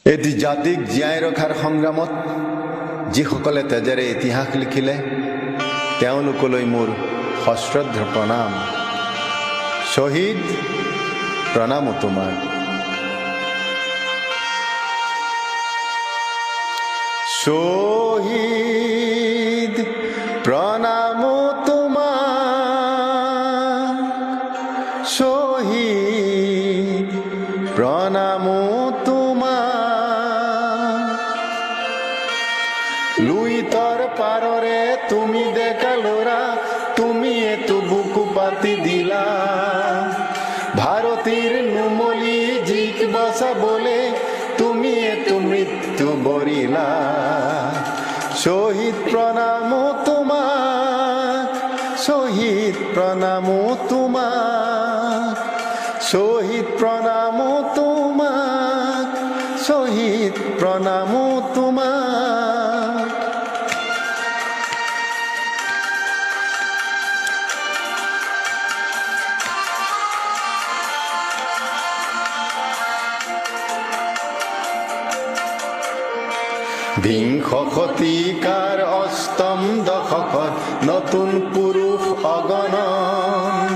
এটি জাতিক জীয়াই ৰখাৰ সংগ্ৰামত যিসকলে তেজেৰে ইতিহাস লিখিলে তেওঁলোকলৈ মোৰ সশ্ৰদ্ধ প্ৰণাম। শহীদ প্ৰণাম তোমাক। শহীদ প্ৰণাম তোমাক, শহীদ প্ৰণাম তোমাক। লুইতৰ পাৰৰে তুমি ডেকা ল'ৰা, তুমি এতো বুকু পাতি দিলা। ভাৰতীৰ নুমলী জীক বচাবলে তুমি এতো মৃত্যু বৰিলা। শহীদ প্ৰণাম তোমাক, শহীদ প্ৰণাম তোমাক, শহীদ প্ৰণাম তোমাক, শহীদ প্ৰণাম তোমাক। বিংশ শতিকাৰ অষ্টম দশকত নতুন পুৰুষ অগণন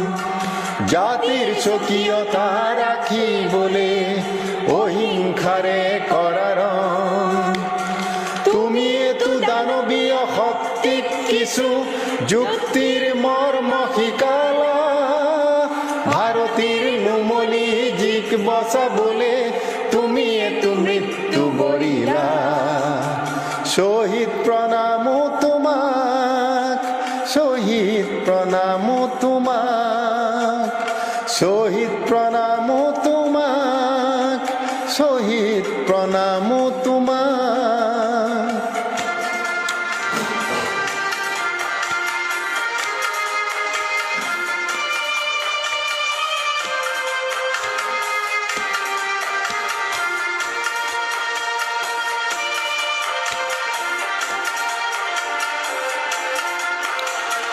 জাতিৰ স্বকীয়তা ৰাখিবলে অহিংসাৰে কৰাৰণ। তুমি এতো দানৱীয় শক্তিক কিছু যুক্তিৰ মৰ্ম শিকালা। ভাৰতীৰ নুমলী জীক বচাবলে তুমি এতো মৃত্যু বৰিলা। শহীদ প্ৰণাম তোমাক, শহীদ প্ৰণাম তোমাক, শহীদ প্ৰণাম তোমাক, শহীদ প্ৰণাম তোমাক।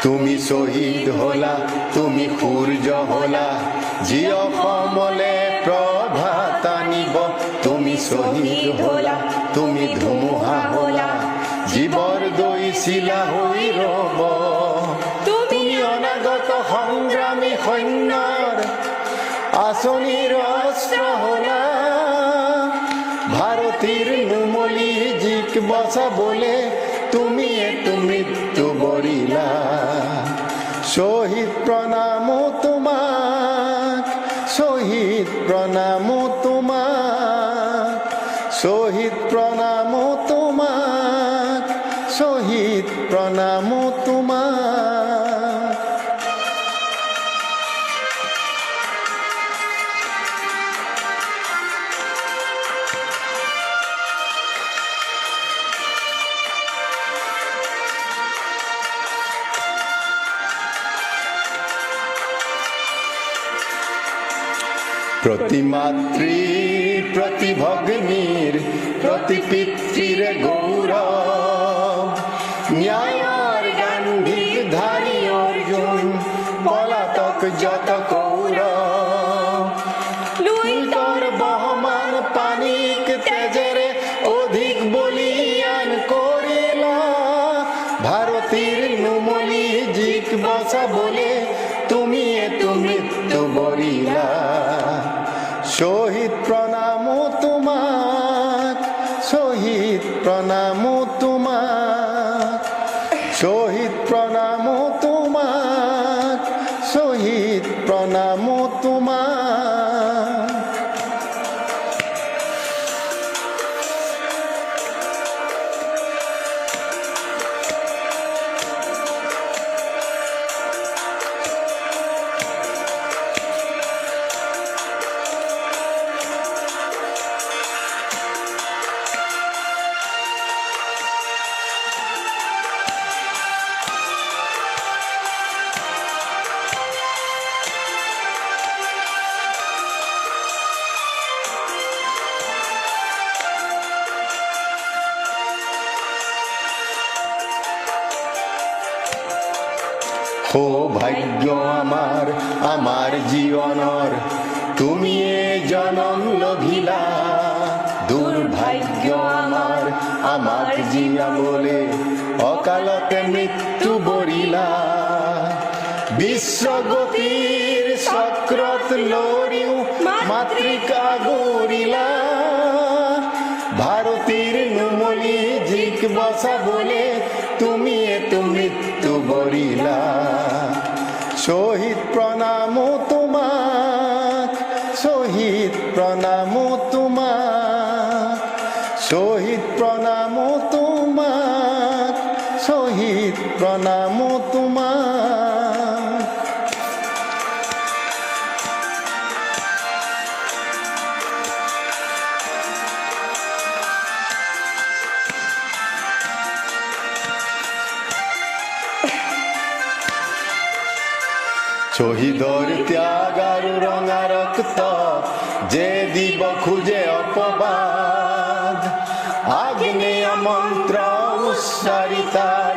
তুমি শহীদ হলা, তুমি সূৰ্য হলা, যি অসমলে প্ৰভাত আনিব। তুমি শহীদ হলা, তুমি ধুমুহা হলা, জীৱৰ দৈছিলা হৈ ৰব। তুমি অনাগত সংগ্ৰামী সৈন্যৰ আঁচনিৰ অস্ত্ৰ হলা। ভাৰতীৰ নুমলী জীক বচাবলে তুমি এতো মৃত্যু বৰিলা। শহীদ প্ৰণাম তোমাক, শহীদ প্ৰণাম তোমাক, শহীদ প্ৰণাম তোমাক, শহীদ প্ৰণাম তোমাক। প্রতি মাতৃ প্রতি ভগ্নীর প্রতি পিতৃর গৌরব, ন্যায়ের গান্ধীর ধারী অর্জুন, পলাতক যত কৌরব। লুইতর বহমান পানিক তেজেরে অধিক বলিয়ান করিলা। ভারতীর নুমলী জীক বচাবলে তুমি এতো মৃত্যু বরিলা। শহীদ প্ৰণাম তোমাক, শহীদ প্ৰণাম তোমাক, শহীদ প্ৰণাম তোমাক, শহীদ প্ৰণাম তোমাক। সৌভাগ্য আমার আমার জীবনৰ তুমি জনম লভিলা। দুৰ্ভাগ্য ভাগ্য আমার, আমার জিয়া বলে অকালতে মৃত্যু বরিলা। বিশ্বগতির চক্রত লড়িও মাতৃকা গরিলা। ভারতীর নুমলি ঝিক বসা বলে তুমি এত মৃত্যু বরিলা। শহীদ প্রণাম তোমাক, শহীদ প্রণাম তোমাক, শহীদ প্রণাম তোমাক, শহীদ প্রণাম তোমাক। শহীদর ত্যাগ আর রঙা রক্ত যে দিব খুঁজে অপবাদ। আগ্নেয় মন্ত্র উচ্চারিতার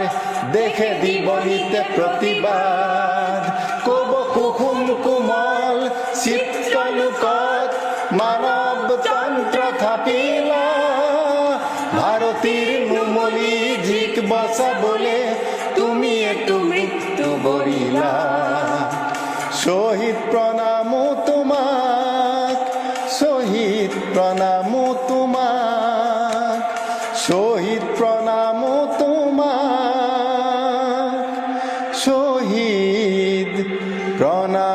দেখে দিব নিতে প্রতিবাদ। কব কুহুম কুমল শীতকালুকত মানব তন্ত্র থাপিলা। ভারতীর নুমলি ঝিক বসা বলে তুমি একটু মৃত্যু বরিলা। শহীদ প্রণাম তোমাক, শহীদ প্রণাম তোমাক, শহীদ প্রণাম তোমাক, শহীদ প্রণাম।